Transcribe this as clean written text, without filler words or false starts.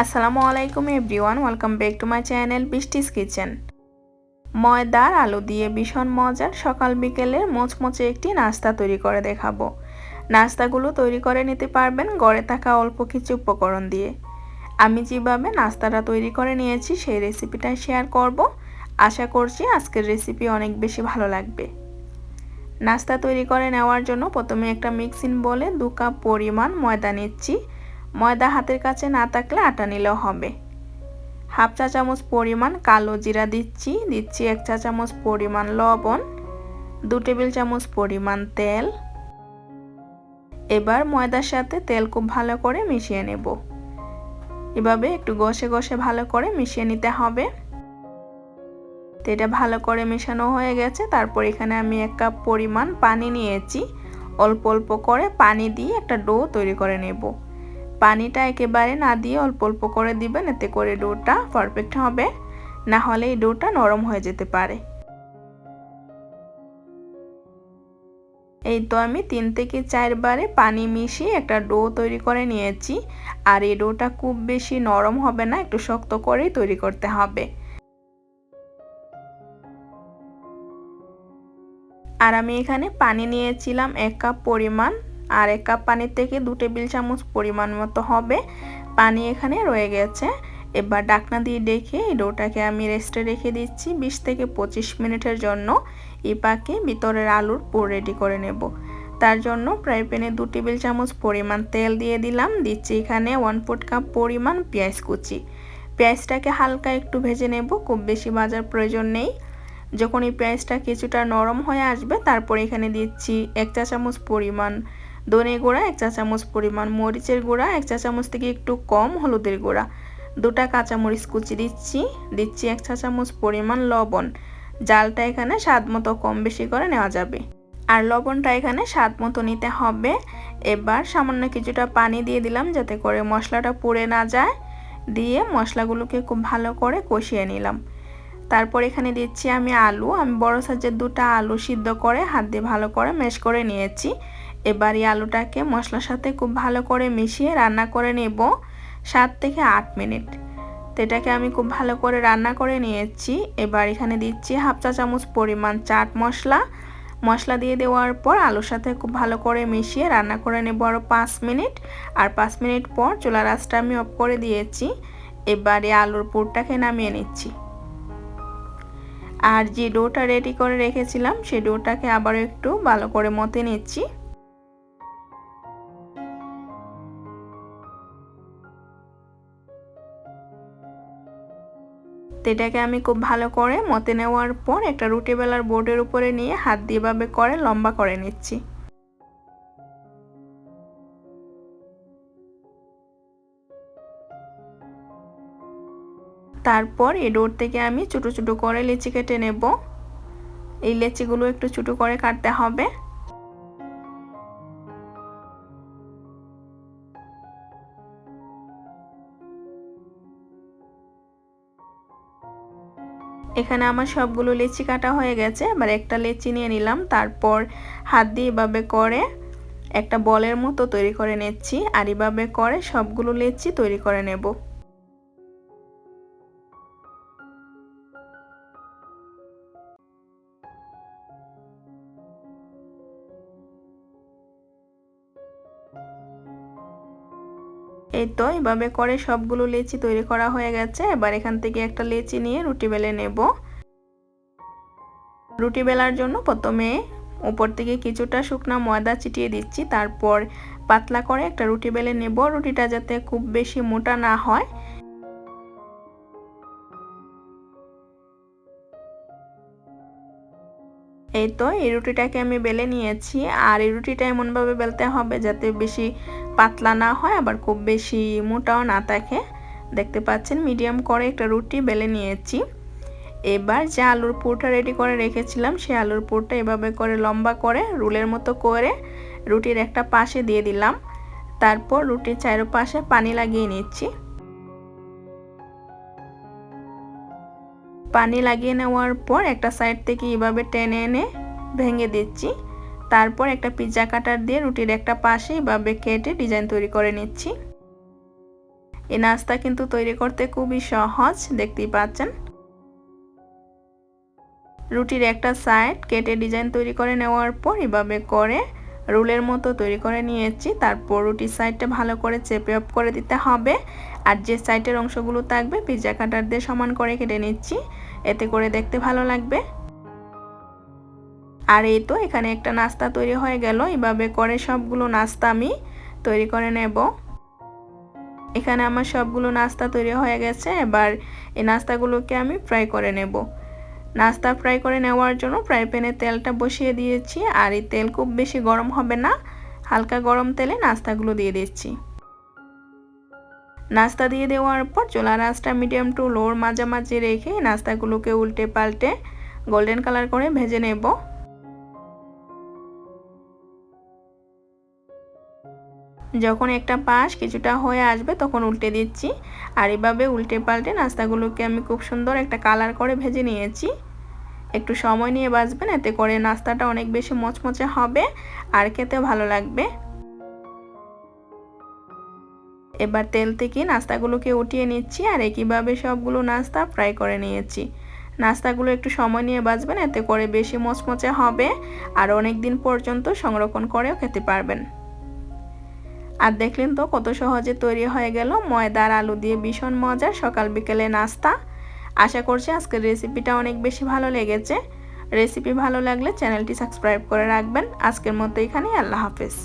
Assalamualaikum everyone, welcome back to my channel Bristi's Kitchen. ময়দার আলু দিয়ে ভীষণ মজার সকাল বিকেলের মচমচে একটি নাস্তা তৈরি করে দেখাবো। নাস্তাগুলো তৈরি করে নিতে পারবেন ঘরে থাকা অল্প কিছু উপকরণ দিয়ে। আমি যেভাবে নাস্তাটা তৈরি করে নিয়েছি সেই রেসিপিটা শেয়ার করব। আশা করছি আজকের রেসিপি অনেক বেশি ভালো লাগবে। নাস্তা তৈরি করে নেওয়ার জন্য প্রথমে একটা মিক্সিং বোলে 2 কাপ পরিমাণ ময়দা নিচ্ছি। ময়দা হাতের কাছে না থাকলে আটা নিলেও হবে। হাফ চা চামচ পরিমাণ কালো জিরা দিচ্ছি 1 চা চামচ পরিমাণ লবণ, 2 টেবিল চামচ পরিমাণ তেল। এবার ময়দার সাথে তেল খুব ভালো করে মিশিয়ে নেব। এভাবে একটু ঘষে ঘষে ভালো করে মিশিয়ে নিতে হবে। তো এটা ভালো করে মেশানো হয়ে গেছে। তারপর এখানে আমি 1 কাপ পরিমাণ পানি নিয়েছি। অল্প অল্প করে পানি দিয়ে একটা ডো তৈরি করে নেব। পানিটা একেবারে না দিয়ে অল্প অল্প করে দিবেন, এতে করে ডোটা পারফেক্ট হবে, না হলে এই ডোটা নরম হয়ে যেতে পারে। এই তো আমি 3 থেকে 4 বারে পানি মিশিয়ে একটা ডো তৈরি করে নিয়েছি। আর এই ডোটা খুব বেশি নরম হবে না, একটু শক্ত করেই তৈরি করতে হবে। আর আমি এখানে পানি নিয়েছিলাম 1 কাপ পরিমাণ, আর 1 কাপ পানির থেকে 2 টেবিল চামচ পরিমাণ মতো হবে পানি এখানে রয়ে গেছে। এবার ঢাকনা দিয়ে ঢেকে এই ডোটাকে আমি রেস্টে রেখে দিচ্ছি 20 থেকে 25 মিনিটের জন্য। এই পাকে ভিতরের আলুর পুর রেডি করে নেব। তার জন্য ফ্রাই প্যানে 2 টেবিল চামচ পরিমাণ তেল দিয়ে দিলাম। দিচ্ছি এখানে 1/4 কাপ পরিমাণ পেঁয়াজ কুচি। পেঁয়াজটাকে হালকা একটু ভেজে নেব, খুব বেশি ভাজার প্রয়োজন নেই। যখন এই পেঁয়াজটা কিছুটা নরম হয়ে আসবে তারপর এখানে দিচ্ছি 1 চা চামচ পরিমাণ ধনে গুঁড়া, 1 চা চামচ পরিমাণ মরিচের গুঁড়া, 1 চা চামচ থেকে একটু কম হলুদের গুঁড়া, 2টা কাঁচামরিচ কুচি দিচ্ছি 1 চা চামচ পরিমাণ লবণ। জালটা এখানে স্বাদ মতো কম বেশি করে নেওয়া যাবে, আর লবণটা এখানে স্বাদ মতো নিতে হবে। এবার সামান্য কিছুটা পানি দিয়ে দিলাম যাতে করে মশলাটা পুড়ে না যায়। দিয়ে মশলাগুলোকে খুব ভালো করে কষিয়ে নিলাম। তারপর এখানে দিচ্ছি আমি বড় সাইজের 2টা আলু সিদ্ধ করে হাত দিয়ে ভালো করে ম্যাশ করে নিয়েছি। এবার এই আলুটাকে মশলার সাথে খুব ভালো করে মিশিয়ে রান্না করে নেব 7 থেকে 8 মিনিট। তো এটাকে আমি খুব ভালো করে রান্না করে নিয়েছি। এবার এখানে দিচ্ছি হাফ চা চামচ পরিমাণ চাট মশলা দিয়ে দেওয়ার পর আলুর সাথে খুব ভালো করে মিশিয়ে রান্না করে নেব আরও 5 মিনিট। আর 5 মিনিট পর চুলার আঁচটা আমি অফ করে দিয়েছি। এবার এই আলুর পুরটাকে নামিয়ে নিচ্ছি। আর যে ডোটা রেডি করে রেখেছিলাম সেই ডোটাকে আবারও একটু ভালো করে মথে নিচ্ছি। এটাকে আমি খুব ভালো করে মথে নেওয়ার পর একটা রুটি বেলার বোর্ডের উপরে নিয়ে হাত দিয়ে এভাবে করে লম্বা করে নিচ্ছি। তারপর এই ডোর থেকে আমি ছোট ছোট করে লেচি কেটে নেব। এই লেচিগুলো একটু ছোট করে কাটতে হবে। এখানে আমার সবগুলো লেচি কাটা হয়ে গেছে। এবার একটা লেচি নিয়ে নিলাম, তারপর হাত দিয়ে এভাবে করে একটা বলের মতো তৈরি করে নিচ্ছি। আর এভাবে করে সবগুলো লেচি তৈরি করে নেব। এই তো এভাবে করে সবগুলো লেচি তৈরি করা হয়ে গেছে। এবার এখান থেকে একটা লেচি নিয়ে রুটি বেলে নেব। রুটি বেলার জন্য প্রথমে উপর থেকে কিছুটা শুকনো ময়দা ছিটিয়ে দিচ্ছি, তারপর পাতলা করে একটা রুটি বেলে নেব। রুটিটা যাতে খুব বেশি মোটা না হয়। এই তো এই রুটিটাকে আমি বেলে নিয়েছি। আর এই রুটিটা এমনভাবে বেলতে হবে যাতে বেশি পাতলা না হয় আবার খুব বেশি মোটাও না থাকে। দেখতে পাচ্ছেন মিডিয়াম করে একটা রুটি বেলে নিয়েছি। এবার যে আলুর পুরটা রেডি করে রেখেছিলাম সেই আলুর পুরটা এভাবে করে লম্বা করে রুলের মতো করে রুটির একটা পাশে দিয়ে দিলাম। তারপর রুটির চারপাশে পানি লাগিয়ে নিচ্ছি। পানি লাগিয়ে নেওয়ার পর একটা সাইড থেকে এভাবে টেনে এনে ভেঙে দিচ্ছি। তারপর একটা পিৎজা কাটার দিয়ে রুটির একটা পাশে এভাবে কেটে ডিজাইন তৈরি করে নিচ্ছি। এই নাস্তা কিন্তু তৈরি করতে খুবই সহজ, দেখতেই পাচ্ছেন। রুটির একটা সাইড কেটে ডিজাইন তৈরি করে নেওয়ার পর এভাবে করে রোলের মতো তৈরি করে নিয়েছি। তারপর রুটির সাইডটা ভালো করে চেপে অফ করে দিতে হবে। আর যে সাইডের অংশগুলো থাকবে পিৎজা কাটার দিয়ে সমান করে কেটে নিচ্ছি, এতে করে দেখতে ভালো লাগবে। আর এই তো এখানে একটা নাস্তা তৈরি হয়ে গেল। এভাবে করে সবগুলো নাস্তা আমি তৈরি করে নেব। এখানে আমার সবগুলো নাস্তা তৈরি হয়ে গেছে। এবার এই নাস্তাগুলোকে আমি ফ্রাই করে নেব। নাস্তা ফ্রাই করে নেওয়ার জন্য ফ্রাই প্যানে তেলটা বসিয়ে দিয়েছি। আর এই তেল খুব বেশি গরম হবে না, হালকা গরম তেলে নাস্তাগুলো দিয়ে দিচ্ছি। নাস্তা দিয়ে দেওয়ার পর চুলার আঁচটা মিডিয়াম টু লোর মাঝামাঝি রেখে নাস্তাগুলোকে উল্টে পাল্টে গোল্ডেন কালার করে ভেজে নেব। যখন একটা পাশ কিছুটা হয়ে আসবে তখন উল্টে দিচ্ছি। আর এভাবে উল্টে পাল্টে নাস্তাগুলোকে আমি খুব সুন্দর একটা কালার করে ভেজে নিয়েছি। একটু সময় নিয়ে ভাজবেন, এতে করে নাস্তাটা অনেক বেশি মচমচে হবে আর খেতে ভালো লাগবে। এবার তেল থেকে নাস্তাগুলোকে উঠিয়ে নিচ্ছি আর একইভাবে সবগুলো নাস্তা ফ্রাই করে নিয়েছি। নাস্তাগুলো একটু সময় নিয়ে ভাজবেন, এতে করে বেশি মচমচে হবে আর অনেক দিন পর্যন্ত সংরক্ষণ করেও খেতে পারবেন। আর দেখলেন তো কত সহজে তৈরি হয়ে গেল ময়দার আলু দিয়ে ভীষণ মজার সকাল বিকেলে নাস্তা। আশা করছি আজকের রেসিপিটা অনেক বেশি ভালো লেগেছে। রেসিপি ভালো লাগলে চ্যানেলটি সাবস্ক্রাইব করে রাখবেন। আজকের মতো এখানেই, আল্লাহ হাফেজ।